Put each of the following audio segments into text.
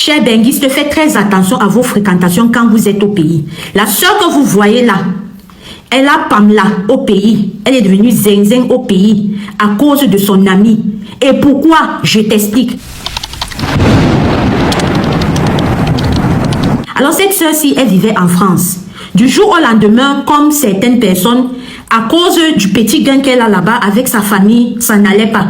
Chers benguistes, faites très attention à vos fréquentations quand vous êtes au pays. La sœur que vous voyez là, elle a Pamela au pays. Elle est devenue zinzin au pays à cause de son ami. Et pourquoi? Je t'explique. Alors cette sœur-ci, elle vivait en France. Du jour au lendemain, comme certaines personnes, à cause du petit gain qu'elle a là-bas avec sa famille, ça n'allait pas.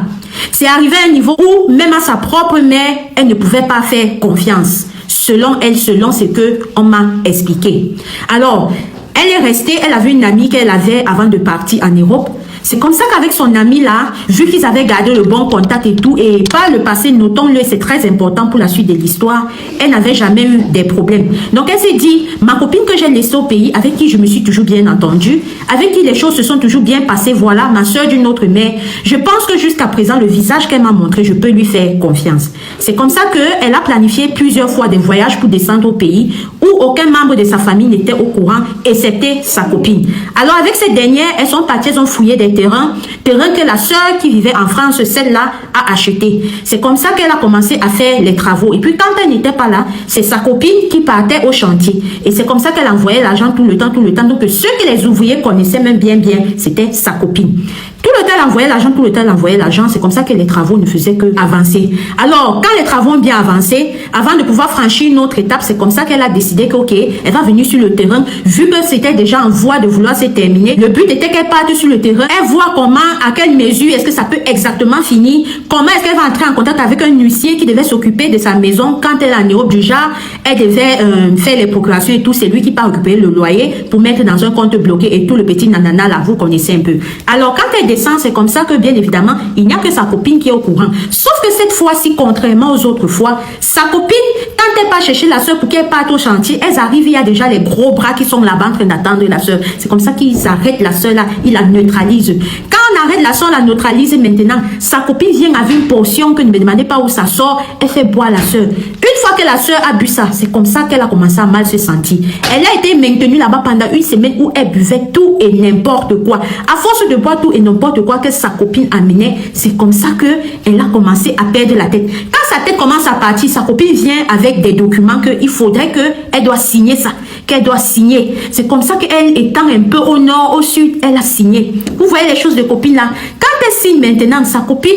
C'est arrivé à un niveau où même à sa propre mère, elle ne pouvait pas faire confiance. Selon elle, selon ce qu'on m'a expliqué. Alors, elle est restée, elle avait une amie qu'elle avait avant de partir en Europe. C'est comme ça qu'avec son ami là, vu qu'ils avaient gardé le bon contact et tout, et par le passé, notons-le, c'est très important pour la suite de l'histoire, elle n'avait jamais eu des problèmes. Donc elle s'est dit, ma copine que j'ai laissée au pays, avec qui je me suis toujours bien entendue, avec qui les choses se sont toujours bien passées, voilà, ma soeur d'une autre mère, je pense que jusqu'à présent, le visage qu'elle m'a montré, je peux lui faire confiance. C'est comme ça qu'elle a planifié plusieurs fois des voyages pour descendre au pays, où aucun membre de sa famille n'était au courant, excepté sa copine. Alors avec cette dernière, elles sont parties, elles ont fouillé des terrains que la sœur qui vivait en France, celle-là, a acheté. C'est comme ça qu'elle a commencé à faire les travaux. Et puis quand elle n'était pas là, c'est sa copine qui partait au chantier. Et c'est comme ça qu'elle envoyait l'argent tout le temps. Donc ceux que les ouvriers connaissaient même bien, c'était sa copine. Tout le temps, elle envoyait l'argent, tout le temps, elle envoyait l'argent. C'est comme ça que les travaux ne faisaient que avancer. Alors, quand les travaux ont bien avancé, avant de pouvoir franchir une autre étape, c'est comme ça qu'elle a décidé qu'ok, elle va venir sur le terrain. Vu que c'était déjà en voie de vouloir se terminer, le but était qu'elle parte sur le terrain. Elle voit comment, à quelle mesure est-ce que ça peut exactement finir. Comment est-ce qu'elle va entrer en contact avec un huissier qui devait s'occuper de sa maison quand elle est en Europe. Du genre, elle devait faire les procurations et tout. C'est lui qui part occuper le loyer pour mettre dans un compte bloqué et tout le petit nanana là, vous connaissez un peu. Alors, quand elle descend, c'est comme ça que bien évidemment, il n'y a que sa copine qui est au courant. Sauf que cette fois-ci, contrairement aux autres fois, sa copine, quand elle part chercher la soeur pour qu'elle parte au chantier, elles arrivent, il y a déjà les gros bras qui sont là-bas en train d'attendre la soeur. C'est comme ça qu'ils arrêtent la soeur là, ils la neutralisent. Quand on arrête la soeur, la neutralise maintenant, sa copine vient avec une portion que ne me demandez pas où ça sort, elle fait boire la soeur. Une fois que la soeur a bu ça, c'est comme ça qu'elle a commencé à mal se sentir. Elle a été maintenue là-bas pendant une semaine où elle buvait tout et n'importe quoi. À force de boire tout et n'importe quoi que sa copine amenait, c'est comme ça qu'elle a commencé à perdre la tête. Quand sa tête commence à partir, sa copine vient avec des documents qu'il faudrait qu'elle doit signer ça, qu'elle doit signer. C'est comme ça qu'elle, étant un peu au nord, au sud, elle a signé. Vous voyez les choses de copine là. Quand elle signe maintenant, sa copine,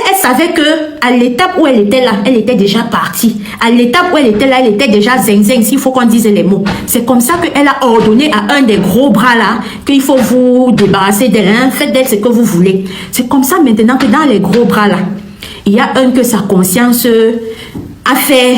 elle savait que à l'étape où elle était là, elle était déjà partie. À l'étape où elle était là, elle était déjà zinzin, s'il faut qu'on dise les mots. C'est comme ça qu'elle a ordonné à un des gros bras là qu'il faut vous débarrasser d'elle, hein, faites d'elle ce que vous voulez. C'est comme ça maintenant que dans les gros bras là, il y a un que sa conscience a fait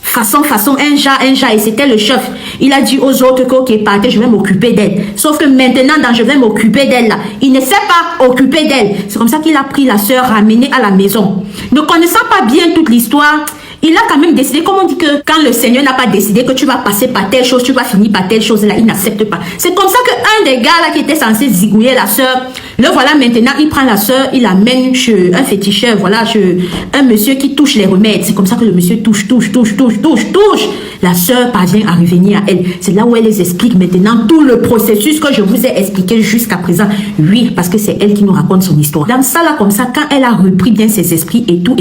façon, un chat, et c'était le chef. Il a dit aux autres que, ok, partez, je vais m'occuper d'elle. Sauf que maintenant, dans je vais m'occuper d'elle, là, il ne s'est pas occupé d'elle. C'est comme ça qu'il a pris la soeur, ramenée à la maison. Ne connaissant pas bien toute l'histoire, il a quand même décidé, comme on dit que quand le Seigneur n'a pas décidé que tu vas passer par telle chose, tu vas finir par telle chose, là, il n'accepte pas. C'est comme ça qu'un des gars là qui était censé zigouiller la soeur, le voilà maintenant, il prend la soeur, il l'amène chez un féticheur, voilà, chez un monsieur qui touche les remèdes. C'est comme ça que le monsieur touche. La soeur parvient à revenir à elle. C'est là où elle les explique maintenant tout le processus que je vous ai expliqué jusqu'à présent. Oui, parce que c'est elle qui nous raconte son histoire. Dans ça là, comme ça, quand elle a repris bien ses esprits et tout,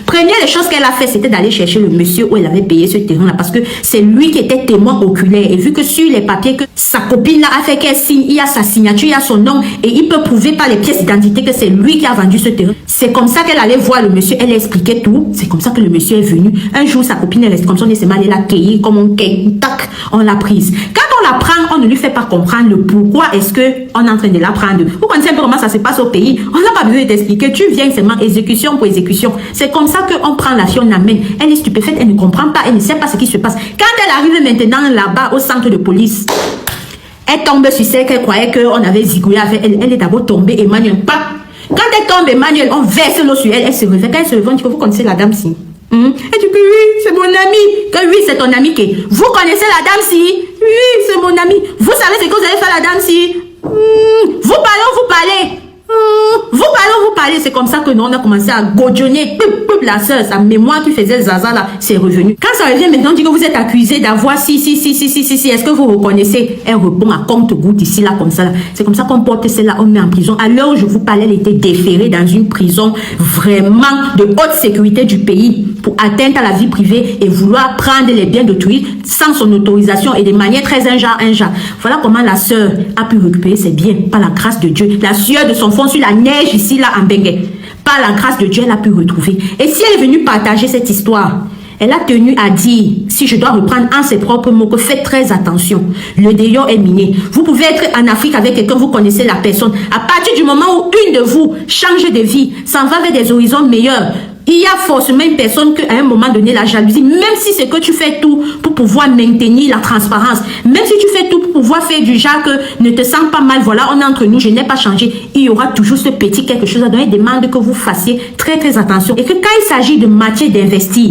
première des choses qu'elle a fait, c'était d'aller chercher le monsieur où elle avait payé ce terrain là, parce que c'est lui qui était témoin oculaire. Et vu que sur les papiers que sa copine là a fait qu'elle signe, il y a sa signature, il y a son nom, et il peut prouver par les pièces d'identité que c'est lui qui a vendu ce terrain. C'est comme ça qu'elle allait voir le monsieur, elle expliquait tout. C'est comme ça que le monsieur est venu. Un jour, sa copine elle reste comme ça, on est mal, elle l'a cueillie comme on cueille, tac, on l'a prise. Quand on la prend, on ne lui fait pas comprendre le pourquoi est-ce qu'on est en train de la prendre. Vous connaissez un peu comment ça se passe au pays. On n'a pas besoin d'expliquer. Tu viens seulement exécution pour exécution. C'est comme ça qu'on prend la fille, on l'amène. Elle est stupéfaite, elle ne comprend pas, elle ne sait pas ce qui se passe. Quand elle arrive maintenant là-bas au centre de police, elle tombe sur celle qu'elle croyait qu'on avait zigouillé avec elle. Elle est d'abord tombée, Emmanuel. Pas. Quand elle tombe, Emmanuel, on verse l'eau sur elle. Elle se réveille. Quand elle se réveille, on dit que vous connaissez la dame-ci. Elle dit que oui, c'est mon ami. Que oui, c'est ton ami. Que vous connaissez la dame-ci. Oui, c'est mon ami. Vous savez ce que vous allez faire la dame-ci. Vous parlez ou vous parlez? Vous parlez, c'est comme ça que nous, on a commencé à godionner, la sœur, sa mémoire qui faisait zaza là, c'est revenu. Quand ça revient maintenant, on dit que vous êtes accusé d'avoir si, est-ce que vous reconnaissez? Elle répond à compte-goutte ici, là, comme ça, là. C'est comme ça qu'on porte celle-là, on met en prison. À l'heure où je vous parlais, elle était déférée dans une prison vraiment de haute sécurité du pays pour atteinte à la vie privée et vouloir prendre les biens d'autrui sans son autorisation et de manière très injare. Voilà comment la sœur a pu récupérer ses biens par la grâce de Dieu. La sueur de son front sur la neige ici, là, en Benguet. Par la grâce de Dieu, elle a pu retrouver. Et si elle est venue partager cette histoire, elle a tenu à dire, si je dois reprendre en ses propres mots, que faites très attention. Le délion est miné. Vous pouvez être en Afrique avec quelqu'un, vous connaissez la personne. À partir du moment où une de vous change de vie, s'en va vers des horizons meilleurs, il y a forcément une personne qu'à un moment donné, la jalousie, même si c'est que tu fais tout pour pouvoir maintenir la transparence, même si tu fais tout pour pouvoir faire du genre que ne te sens pas mal, voilà, on est entre nous, je n'ai pas changé, il y aura toujours ce petit quelque chose à donner. Il demande que vous fassiez très attention. Et que quand il s'agit de matière d'investir,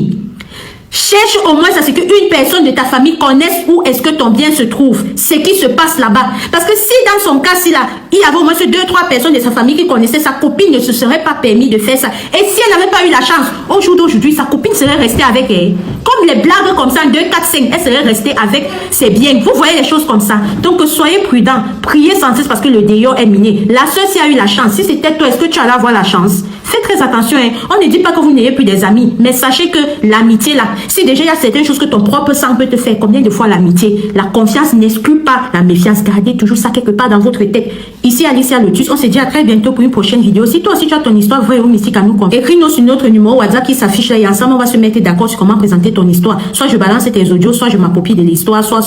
cherche au moins à ce qu'une personne de ta famille connaisse où est-ce que ton bien se trouve, ce qui se passe là-bas. Parce que si dans son cas, il y avait au moins 2-3 personnes de sa famille qui connaissaient, sa copine ne se serait pas permis de faire ça. Et si elle n'avait pas eu la chance, au jour d'aujourd'hui, sa copine serait restée avec elle. Comme les blagues comme ça, 2, 4, 5, elle serait restée avec ses biens. Vous voyez les choses comme ça. Donc soyez prudents, priez sans cesse parce que le délion est miné. La soeur, si a eu la chance, si c'était toi, est-ce que tu allais avoir la chance? Faites très attention, hein. On ne dit pas que vous n'ayez plus des amis, mais sachez que l'amitié là, si déjà il y a certaines choses que ton propre sang peut te faire, combien de fois l'amitié, la confiance n'exclut pas la méfiance. Gardez toujours ça quelque part dans votre tête. Ici Alicia Lotus, on se dit à très bientôt pour une prochaine vidéo. Si toi aussi tu as ton histoire vraie ou mystique à nous confier, écris-nous sur notre numéro WhatsApp qui s'affiche là et ensemble on va se mettre d'accord sur comment présenter ton histoire. Soit je balance tes audios, soit je m'approprie de l'histoire, soit.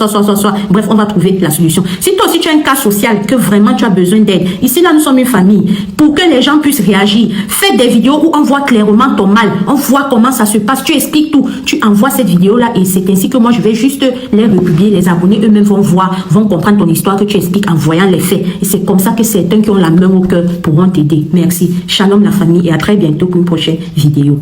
Bref, on va trouver la solution. Si toi aussi tu as un cas social que vraiment tu as besoin d'aide, ici là nous sommes une famille. Pour que les gens puissent réagir, faites des vidéos où on voit clairement ton mal, on voit comment ça se passe, tu expliques tout, tu envoies cette vidéo là et c'est ainsi que moi je vais juste les republier, les abonnés eux-mêmes vont voir, vont comprendre ton histoire que tu expliques en voyant les faits et c'est comme ça que certains qui ont la main au cœur pourront t'aider. Merci, shalom la famille et à très bientôt pour une prochaine vidéo.